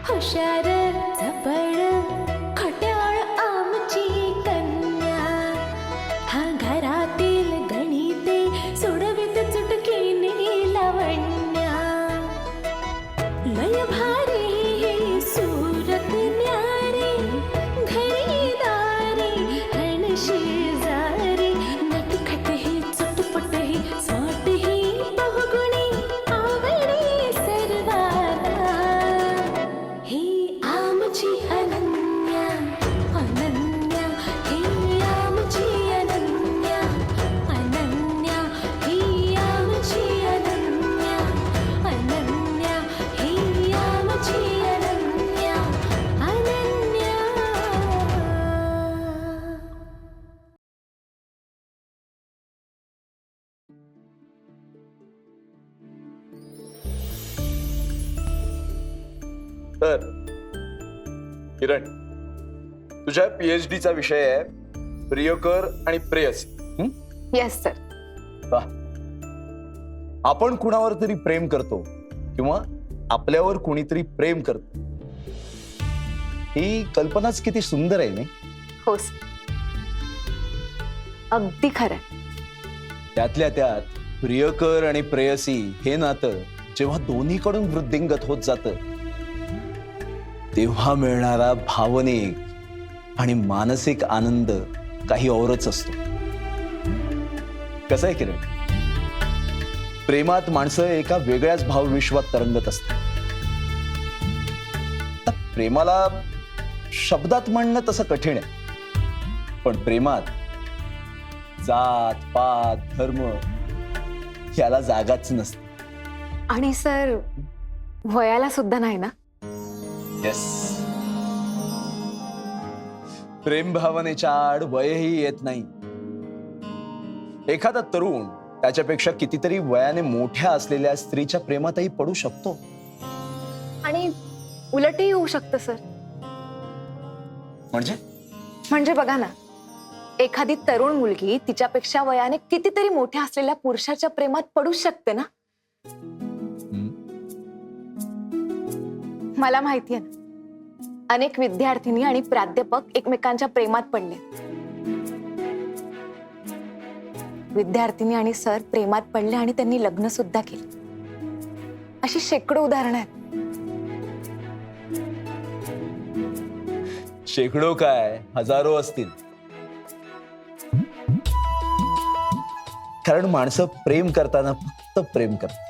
हुशार चपळ खट्याळ आमची कन्या, हा घरातील गणिते सोडवित चुटकीने लावण्या. लय भारी ही सूरत न्यारी, घरी दारी हण शेजारी, नटखट ही चटपट ही स्मार्ट ही बहुगुणी आवडी सर्वाला. ही आमची अनन्या अनन्या, ही आमची अनन्या अनन्या, ही आमची अनन्या अनन्या, ही आमची अनन्या अनन्या. तर किरण, तुझ्या PhD चा विषय आहे प्रियकर आणि प्रेयसी. Yes sir. वाह. आपण कुणावर तरी प्रेम करतो किंवा आपल्यावर कोणीतरी प्रेम करतो, ही कल्पनाच किती सुंदर आहे नाही? हो सर, अगदी खरं. त्यातल्या त्यात प्रियकर आणि प्रेयसी हे नातं जेव्हा दोन्हीकडून वृद्धिंगत होत जातं, तेव्हा मिळणारा भावनिक आणि मानसिक आनंद काही औरच असतो. कसं आहे किरण, प्रेमात माणसं एका वेगळ्याच भावविश्वात तरंगत असतात. प्रेमाला शब्दात म्हणणं तसं कठीण आहे, पण प्रेमात जात पात धर्म याला जागाच नसते. आणि सर, वयाला सुद्धा नाही ना? येस, प्रेम भावनेच्या आड वयही येत नाही. एखादा तरुण त्याच्यापेक्षा कितीतरी वयाने मोठ्या असलेल्या स्त्रीच्या प्रेमातही पडू शकतो. आणि उलटही होऊ शकतं सर. म्हणजे बघा ना, एखादी तरुण मुलगी तिच्यापेक्षा वयाने कितीतरी मोठ्या असलेल्या पुरुषाच्या प्रेमात पडू शकते ना. मला माहिती आहे ना, अनेक विद्यार्थिनी आणि प्राध्यापक एकमेकांच्या प्रेमात पडले. विद्यार्थिनी आणि सर प्रेमात पडले आणि त्यांनी लग्न सुद्धा केले. अशी शेकडो उदाहरणं आहेत. शेकडो काय, हजारो असतील. कारण माणसं प्रेम करताना फक्त प्रेम करतात.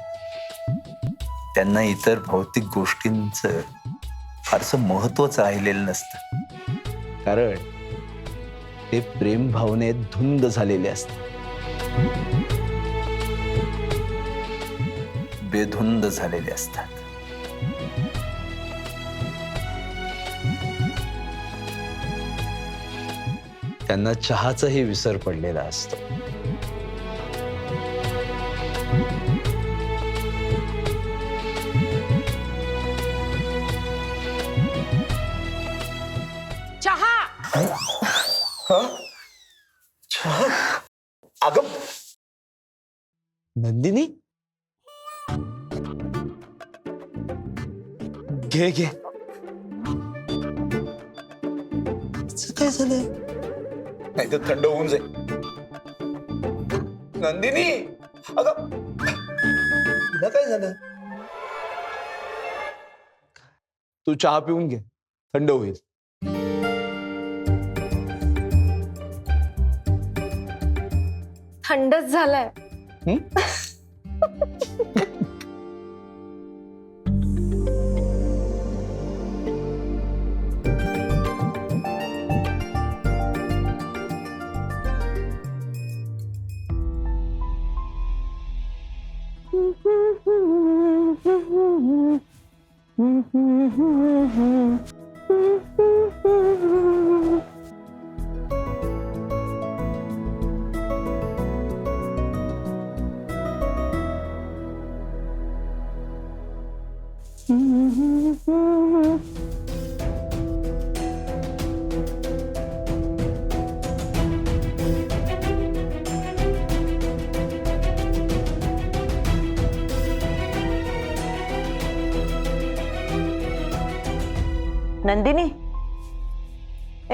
त्यांना इतर भौतिक गोष्टींचं फारसं महत्वच राहिलेलं नसतं, कारण ते प्रेम भावनेत धुंद झालेले असतात, बेधुंद झालेले असतात. त्यांना चहाचाही विसर पडलेला असतो. अगं नंदिनी, घे घे. काय झालंय? नाही तर थंड होऊन जाईल. नंदिनी, अगं तुला काय झालं? तू चहा पिऊन घे, थंड होईल. थंडच झालाय. नंदिनी,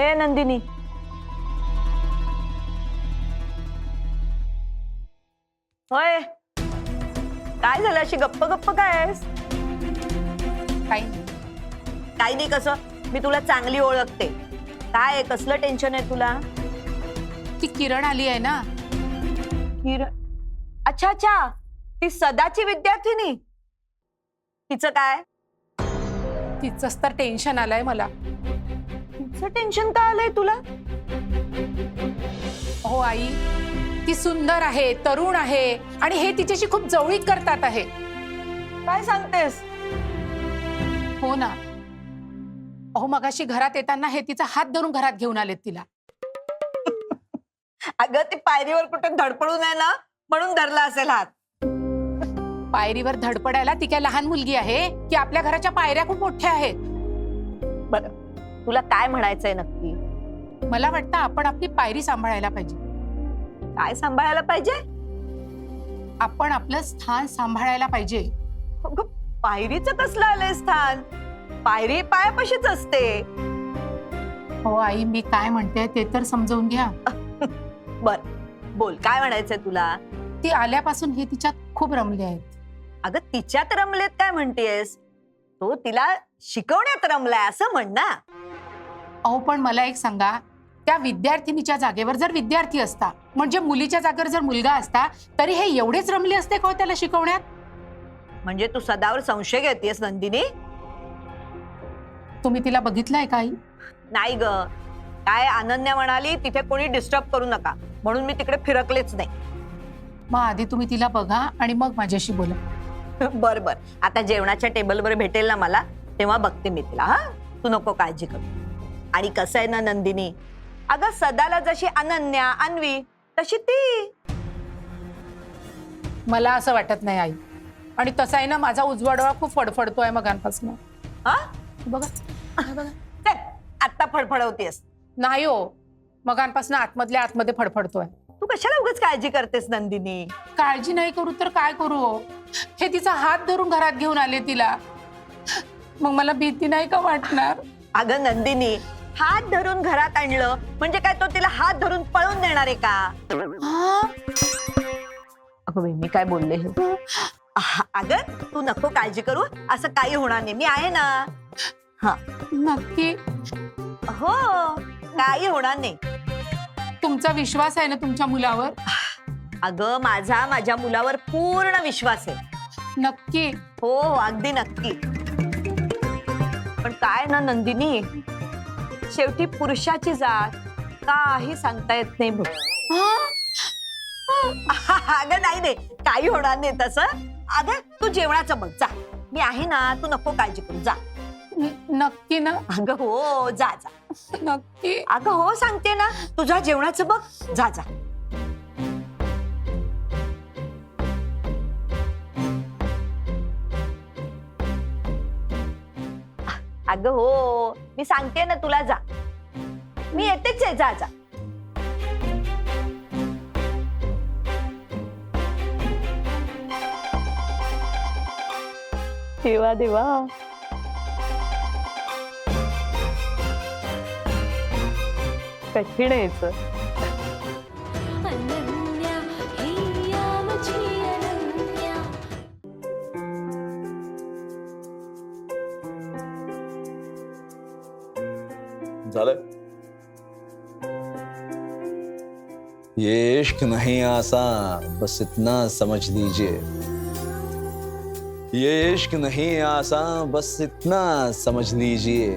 ए नंदिनी, होय, काय झालं अशी गप्प गप्प काय आहेस? काही नाही. कसं मी तुला चांगली ओळखते. काय आहे, कसलं टेन्शन आहे तुला? ती किरण आली आहे ना. किरण? अच्छा अच्छा, ती सदाची विद्यार्थिनी. तिचं काय? तिचंच तर टेन्शन आलंय मला. तिचं टेन्शन का आलंय तुला? हो आई, ती सुंदर आहे, तरुण आहे आणि हे तिच्याशी खूप जवळीक करतात आहे. काय सांगतेस? हो ना. अहो मगाशी घरात येताना हे तिचा हात धरून घरात घेऊन आलेत तिला. अगं ती पायरीवर कुठे धडपडून आहे ना, म्हणून धरला असेल हात. पायरीवर धडपडायला ती काय लहान मुलगी आहे की आपल्या घराच्या पायऱ्या खूप मोठ्या आहेत. बरं, तुला काय म्हणायचंय नक्की? मला वाटतं आपण आपली पायरी सांभाळायला पाहिजे. काय सांभाळायला पाहिजे? आपण आपलं स्थान सांभाळायला पाहिजे. अगं, पायरीचं कसलं आलंय स्थान? पायरी पायापाशीच असते. हो आई, मी काय म्हणते ते तर समजावून घ्या. बर, बोल, काय म्हणायचंय तुला? ती आल्यापासून हे तिच्यात खूप रमले आहेत. अगं तिच्यात रमलेत काय म्हणतेस? तो तिला शिकवण्यात रमलाय असं म्हण ना. अहो पण मला एक सांगा, त्या विद्यार्थिनीच्या जागेवर जर विद्यार्थी असता, म्हणजे मुलीच्या जागेवर जर मुलगा असता, तरी हे एवढेच रमले असते का हो त्याला शिकवण्यात? म्हणजे तू सदावर संशय घेतेस नंदिनी? तुम्ही तिला बघितलंय का आई? नाही ग, काय अनन्या म्हणाली तिथे कोणी डिस्टर्ब करू नका म्हणून मी तिकडे फिरकलेच नाही. मग आधी तुम्ही तिला बघा आणि मग माझ्याशी बोला. बर बर, आता जेवणाच्या टेबलवर भेटेल ना मला, तेव्हा बघते मी तिला. हा, तू नको काळजी करू. आणि कसं आहे ना नंदिनी, अगं सदाला जशी अनन्या, अन्वी, तशी ती. मला असं वाटत नाही आई. आणि तसा आहे ना, माझा उजवा डोळा खूप फडफडतोय मगांपासून. हा, बघा बघा. चल, आत्ता फडफडवतेस. नाही हो, मगांपासून आतमधल्या आतमध्ये फडफडतोय. तू कशाला उगाच काळजी करतेस नंदिनी? काळजी नाही करू तर काय करू हो? हे तिचा हात धरून घरात घेऊन आले तिला. मग मला भीती नाही का वाटणार? अगं नंदिनी, हात धरून घरात आणलं म्हणजे काय तो तिला हात धरून पळून देणार आहे का? हा? अगं बाई, मी काय बोलले हे? अगं तू नको काळजी करू, असं काही होणार नाही, मी आहे ना. हा, नक्की? हो, काही होणार नाही. तुमचा विश्वास आहे ना तुमच्या मुलावर? अगं माझ्या मुलावर पूर्ण विश्वास आहे. नक्की? हो, अगदी नक्की. पण काय ना नंदिनी, शेवटी पुरुषाची जात काही सांगता येत नाही बघ. अगं नाही नाही, काही होणार नाही तसं. अगं तू जेवणाचं बघ, जा. मी आहे ना, तू नको काळजी करू, जा. नक्की ना? अगं हो, जा जा. नक्की? अगं हो, सांगते ना, तुझ्या जेवणाचं बघ, जा जा. अगं हो, मी सांगते ना तुला, जा. मी येतेच आहे, जा जा. देवा देवा. कठीण आहे याचं. अनन्या हिया माझी अनन्या. झालं. ये इश्क नहीं आसान, बस इतना समझ लीजिए. ये इश्क नहीं आसान, बस इतना समझ लीजिए.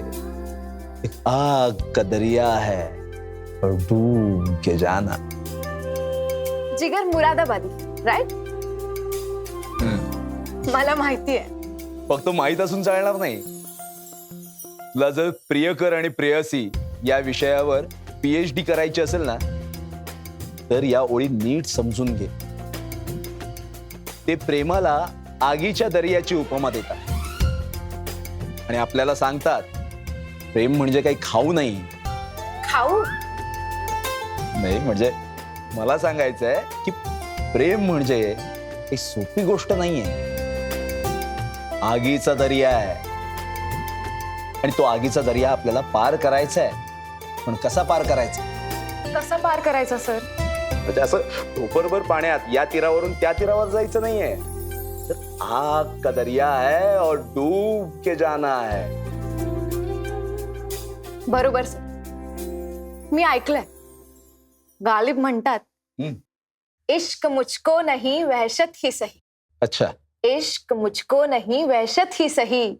एक आग का दरिया है और डूब के जाना. जिगर मुरादाबादी, राईट? मला माहिती आहे. फक्त माहीत असून चालणार नाही. तुला जर प्रियकर आणि प्रेयसी या विषयावर PhD करायची असेल ना, तर या ओळी नीट समजून घे. ते प्रेमाला आगीच्या दर्याची उपमा देतात आणि आपल्याला सांगतात प्रेम म्हणजे काही खाऊ नाही. खाऊ नाही, म्हणजे मला सांगायचंय की प्रेम म्हणजे एक सोपी गोष्ट नाहीये. आगीचा दर्या आहे. आणि तो आगीचा दर्या आपल्याला पार करायचा आहे. पण कसा पार करायचा? कसं पार करायचं सर? म्हणजे असं भोपरभर पाण्यात या तीरावरून त्या तीरावर जायचं नाहीये. तर आग का दरिया है और डूब के जाना है. बरोबर सर. मी ऐकलंय. गालिब म्हणतात, हम्म. इश्क मुझको नहीं वहशत ही सही. अच्छा. इश्क मुझको नहीं वहशत ही सही,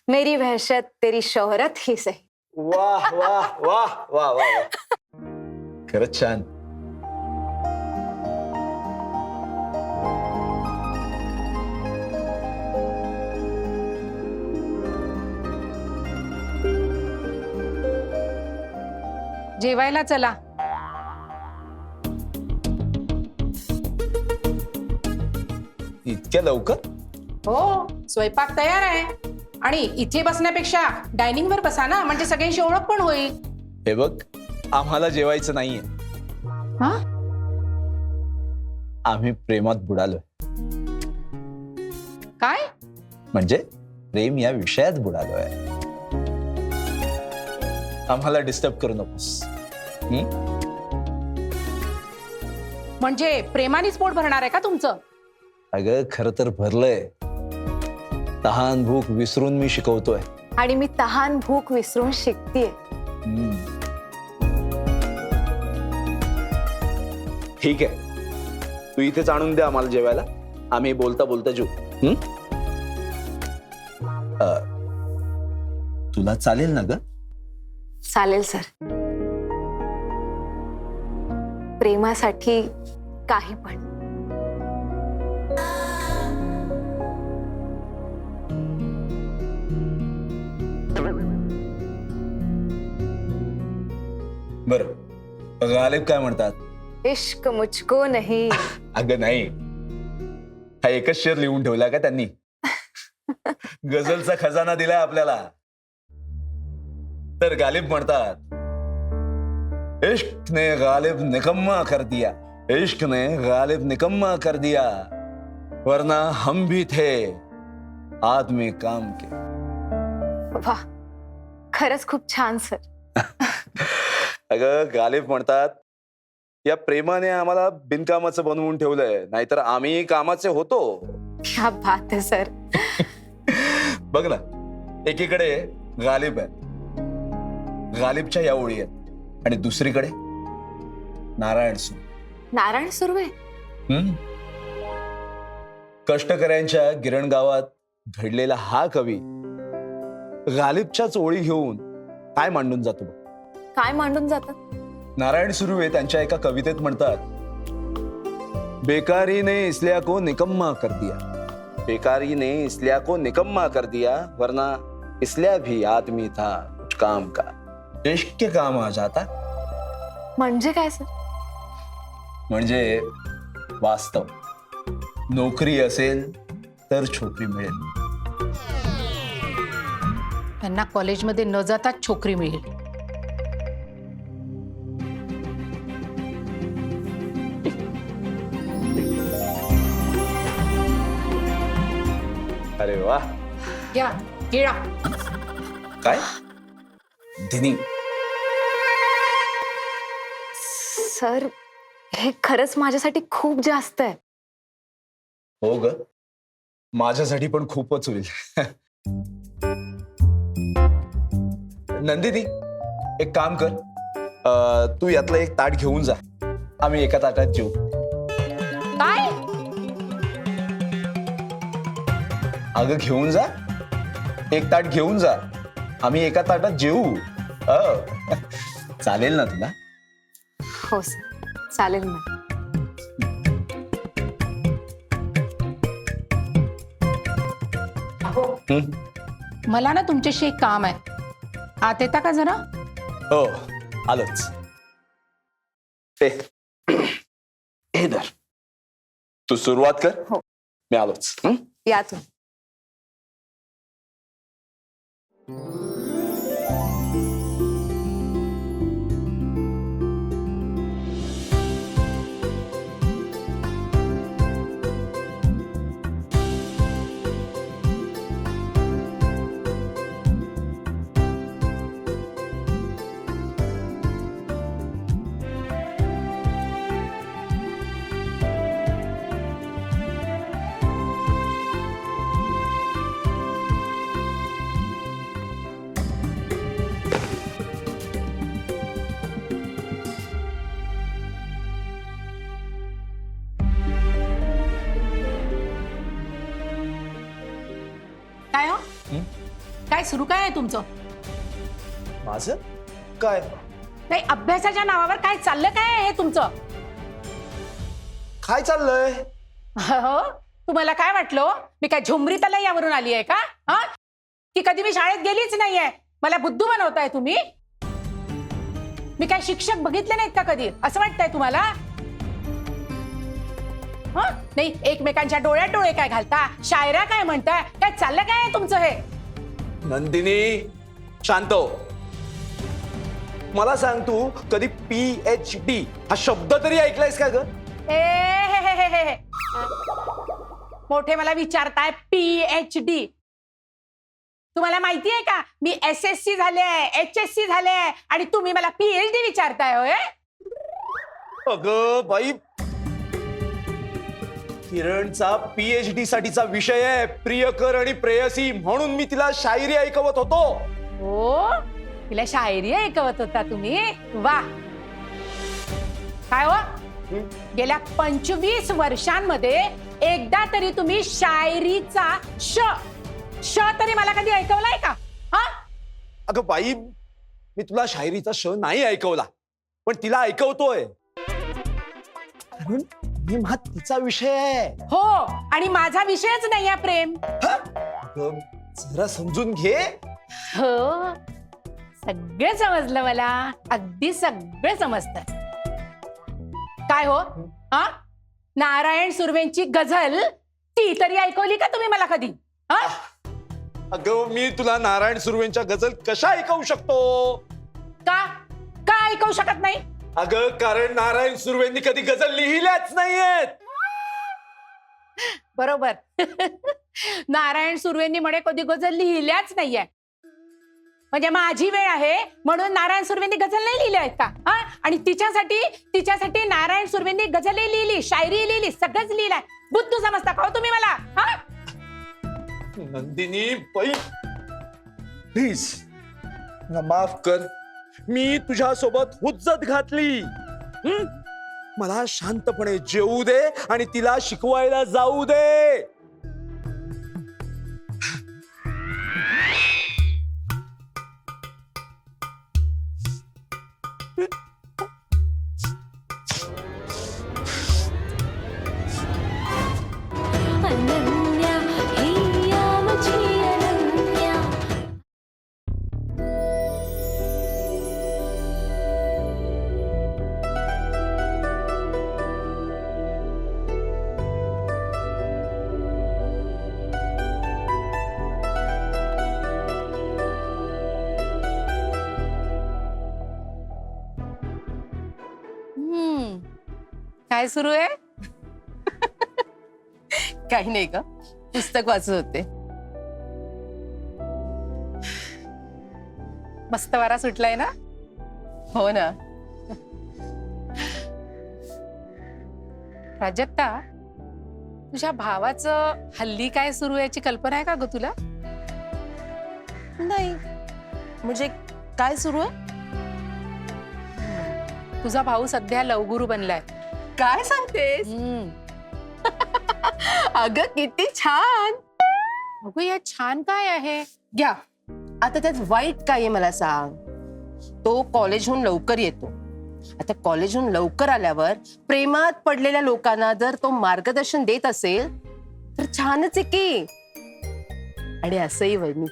मेरी वहशत तेरी शोहरत ही सही. वाह वाह वाह वाह वाह. खरंच छान. जेवायला चला. इतक्या लवकर? हो, स्वयंपाक तयार आहे. आणि इथे बसण्यापेक्षा डायनिंग वर बसा ना, म्हणजे सगळ्यांशी ओळख पण होईल. हे बघ, आम्हाला जेवायचं नाहीये. हा? आम्ही प्रेमात बुडालोय. काय? म्हणजे प्रेम या विषयात बुडालोय. आम्हाला डिस्टर्ब करू नकोस. म्हणजे प्रेमानेच पोट भरणार आहे का तुमचं? अगं खरं तर भरलंय. तहान भूक विसरून मी शिकवतोय. आणि मी तहान भूक विसरून शिकतेय. ठीक आहे, तू इथेच आणून दे आम्हाला जेवायला. आम्ही बोलता बोलता जेऊ. तुला चालेल ना ग? चालेल सर. प्रेमासाठी काही पण. बर, गालिब काय म्हणतात? इश्क मुझको नहीं. अगं नाही, हा एकच शेर लिहून ठेवला का त्यांनी? गझलचा खजाना दिलाय आपल्याला. तर गालिब म्हणतात, इश्क ने गालिब निकम्मा कर दिया, इश्क ने गालिब निकम्मा कर दिया, वरना हम भी थे आदमी काम के. वाह, खरंच खूप छान सर. अगं गालिब म्हणतात, या प्रेमाने आम्हाला बिनकामाचं बनवून ठेवलंय, नाहीतर आम्ही कामाचे होतो. क्या बात है सर. बघ ना, एकीकडे गालिब आहे, गालिबच्या या ओळी आहेत, आणि दुसरीकडे नारायण सुर्वे. नारायण सुर्वे. कष्टकऱ्यांच्या गिरणगावात घडलेला हा कवी गालिबच्याच ओळी घेऊन काय मांडून जातो. काय मांडून जातात? नारायण सुर्वे त्यांच्या एका कवितेत म्हणतात, बेकारी ने इसलिया को निकम्मा कर दिया, बेकारी ने इसलिया को निकम्मा कर दिया, वरना इसलिया भी आदमी था कुछ काम का, इश्क के काम आ जाता. म्हणजे काय सर? म्हणजे वास्तव. नोकरी असेल तर छोकरी मिळेल. त्यांना कॉलेजमध्ये न जाताच छोकरी मिळेल. अरे वा. या गिळा. काय दिनी? सर, हे खरंच माझ्यासाठी खूप जास्त आहे. हो ग, माझ्यासाठी पण खूपच होईल. नंदिनी, एक काम कर, तू यातलं एक ताट घेऊन जा, आम्ही एका ताटात जेऊ. काय? अगं घेऊन जा, एक ताट घेऊन जा, आम्ही एका ताटात जेऊ. चालेल ना तुला? हो सर, चालेल ना. मला ना तुमच्याशी एक काम आहे. आत येता का जरा? हो, आलोच. हे धर, तू सुरुवात कर. हो. मी आलोच. या तुम्ही. सुरू काय आहे तुमचं? माझं काय? नाही, अभ्यासाच्या नावावर काय चाललं काय आहे हे तुमचं? काय चाललंय? हो, तुम्हाला काय वाटलं मी काय झुमरी तलैयावरून आली आहे का? हा, की कधी मी शाळेत गेलीच नाहीये? मला बुद्धू बनवताय तुम्ही? मी काय शिक्षक बघितले नाहीत का कधी, असं वाटतंय तुम्हाला? हं? नाही, एकमेकांच्या डोळ्यात डोळे काय घालता, शायरा काय म्हणताय, काय चाललं काय आहे तुमचं हे? नंदिनी शांत हो. मला सांग, तू कधी PhD हा शब्द तरी ऐकलायस का ग? हे. मोठे मला विचारताय PhD. तुम्हाला माहिती आहे का मी SSC झाले, HSC झाले आणि तुम्ही मला PhD विचारताय होय? अगं बाई, किरणचा PhD साठीचा विषय आहे प्रियकर आणि प्रेयसी, म्हणून मी तिला शायरी ऐकवत होतो. हो, तिला शायरी ऐकवत होता तुम्ही? वा. काय हो, गेल्या 25 वर्षांमध्ये एकदा तरी तुम्ही शायरीचा श तरी मला कधी ऐकवलाय का? हा, अगं बाई, मी तुला शायरीचा श नाही ऐकवला, पण तिला ऐकवतोय कारण प्रेम हा तिचा विषय आहे. हो, आणि माझा विषयच नाही आहे प्रेम. अगं, जरा समजून घे. हो, सगळं समजलं मला, अगदी सगळं समजतं. काय हो, हा, नारायण सुर्वेंची गझल ती तरी ऐकवली का तुम्ही मला कधी? हा, अगं, मी तुला नारायण सुर्वेंच्या गझल कशा ऐकवू शकतो? का ऐकवू शकत नाही? अगं, कारण नारायण सुर्वेंनी कधी गझल लिहिल्याच नाहीयेत. बरोबर. नारायण सुर्वेंनी म्हणे कधी गझल लिहिल्याच नाहीये. म्हणजे माझी वेळ आहे म्हणून नारायण सुर्वेंनी गझल नाही लिहिल्या आहेत का? हा, आणि तिच्यासाठी नारायण सुर्वेंनी गझलही लिहिली, शायरी लिहिली, सगळंच लिहिलंय. बुद्धू समजता का हो तुम्ही मला? हा, नंदिनी बाई, प्लीज मला माफ कर. मी तुझ्या सोबत हुज्जत घातली. मला शांतपणे जेवू दे आणि तिला शिकवायला जाऊ दे. अनन्या हिया मुझी अनन्या. काय सुरू आहे? काही नाही का, पुस्तक वाचत होते. मस्त वारा सुटलाय ना? हो ना. प्राजक्ता, तुझ्या भावाचं हल्ली काय सुरू आहे याची कल्पना आहे का ग तुला? नाही म्हणजे काय सुरू आहे? तुझा भाऊ सध्या लवगुरू बनलाय. काय सांगतेस? अगं, किती छान. अगं, या छान काय आहे? घ्या, आता त्यात वाईट काय आहे मला सांग. तो कॉलेजहून लवकर येतो. आता कॉलेजहून लवकर आल्यावर प्रेमात पडलेल्या लोकांना जर तो मार्गदर्शन देत असेल तर छानच आहे की. आणि असंही वहिनी,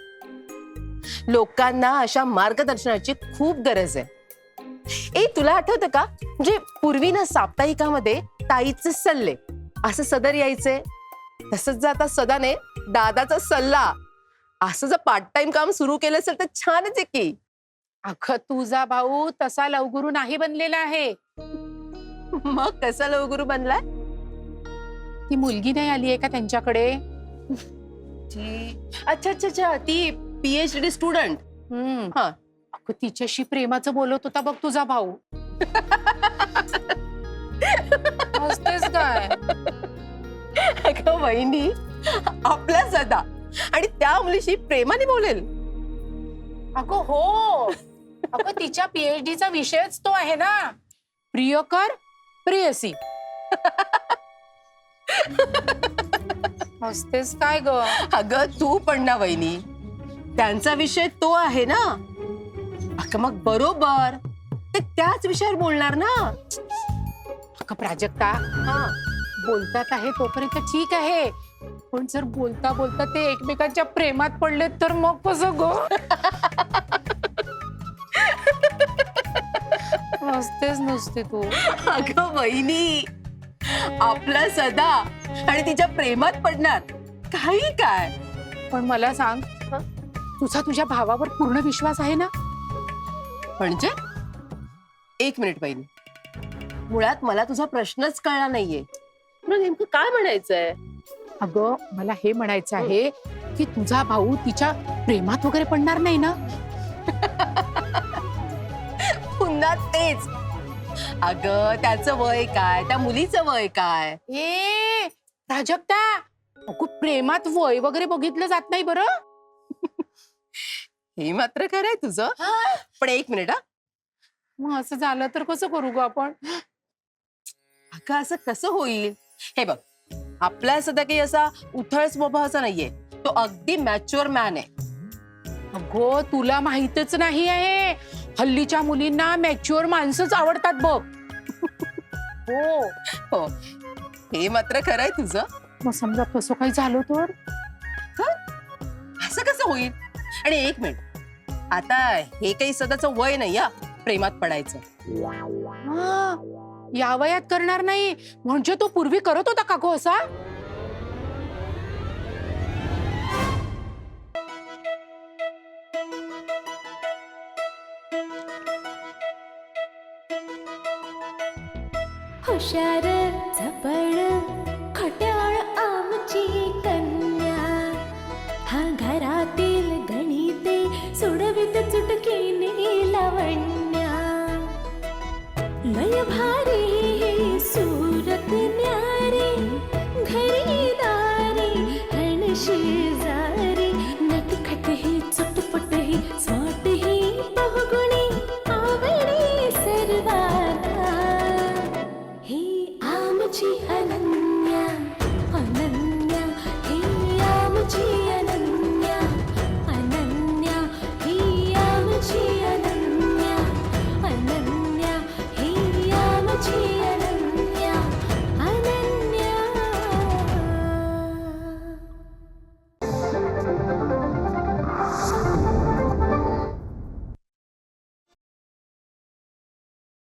लोकांना अशा मार्गदर्शनाची खूप गरज आहे. तुला आठवतं का, म्हणजे पूर्वी ना साप्ताहिकामध्ये ताईचे सल्ले असं सदर यायचे. तसंच जर आता सदाने दादाचा सल्ला असं जर पार्ट टाइम काम सुरू केलं असेल तर छानच आहे की. अगं, तुझा भाऊ तसा लवगुरू नाही बनलेला आहे. मग कसा लवगुरू बनलाय? ती मुलगी नाही आली आहे का त्यांच्याकडे? अच्छा अच्छा अच्छा, ती PhD स्टुडंट. हा, अगं, तिच्याशी प्रेमाचं बोलत होता बघ तुझा भाऊ. हसतेस काय? अगं वहिनी, आपला सदा आणि त्या मुलीशी प्रेमाने बोलेल? अगं हो, अगं तिच्या PhDचा विषयच तो आहे ना, प्रियकर प्रेयसी. हसतेस काय ग? अगं तू पण ना वहिनी, त्यांचा विषय तो आहे ना. अगं मग बरोबर ते त्याच विषयावर बोलणार ना. अगं प्राजक्ता, हा बोलतात आहे तोपर्यंत ठीक आहे, पण जर बोलता बोलता ते एकमेकांच्या प्रेमात पडले तर मग कसं गो? नसतेच नुसते तू. अगं वहिनी, आपला सदा आणि तिच्या प्रेमात पडणार काही काय. पण मला सांग, तुझा तुझ्या भावावर पूर्ण विश्वास आहे ना? म्हणजे एक मिनिट बहिणी, मुळात मला तुझा प्रश्नच कळला नाहीये. तुला नेमकं काय म्हणायचंय? अगं मला हे म्हणायचं आहे की तुझा भाऊ तिच्या प्रेमात वगैरे पडणार नाही ना? पुन्हा तेच. अगं त्याचं वय काय, त्या मुलीचं वय काय? ए प्राजक्ता, अगं प्रेमात वय वगैरे बघितलं जात नाही बरं. हे मात्र खरंय तुझं. पण एक मिनिट हा. मग असं झालं तर कसं करू ग आपण? अगं असं कसं होईल? हे बघ, आपला सध्या काही असा उथळ स्वभावाचा नाहीये. तो अगदी मॅच्युअर मॅन आहे. अगो तुला माहितच नाही आहे, हल्लीच्या मुलींना मॅच्युअर माणसंच आवडतात बघ. हो हो, हे मात्र खरंय तुझं. मग समजा तसं काही झालं तर? असं कसं होईल? आणि एक मिनिट, आता हे काही सदाचं वय नाही या प्रेमात पडायचं. हा, या वयात करणार नाही म्हणजे तो पूर्वी करत होता का गो असा? हुशार झपड खट्याळ आमची कन्या, हा घरातील गणिते सोडवित चुटकीने लावण्या. लय भारी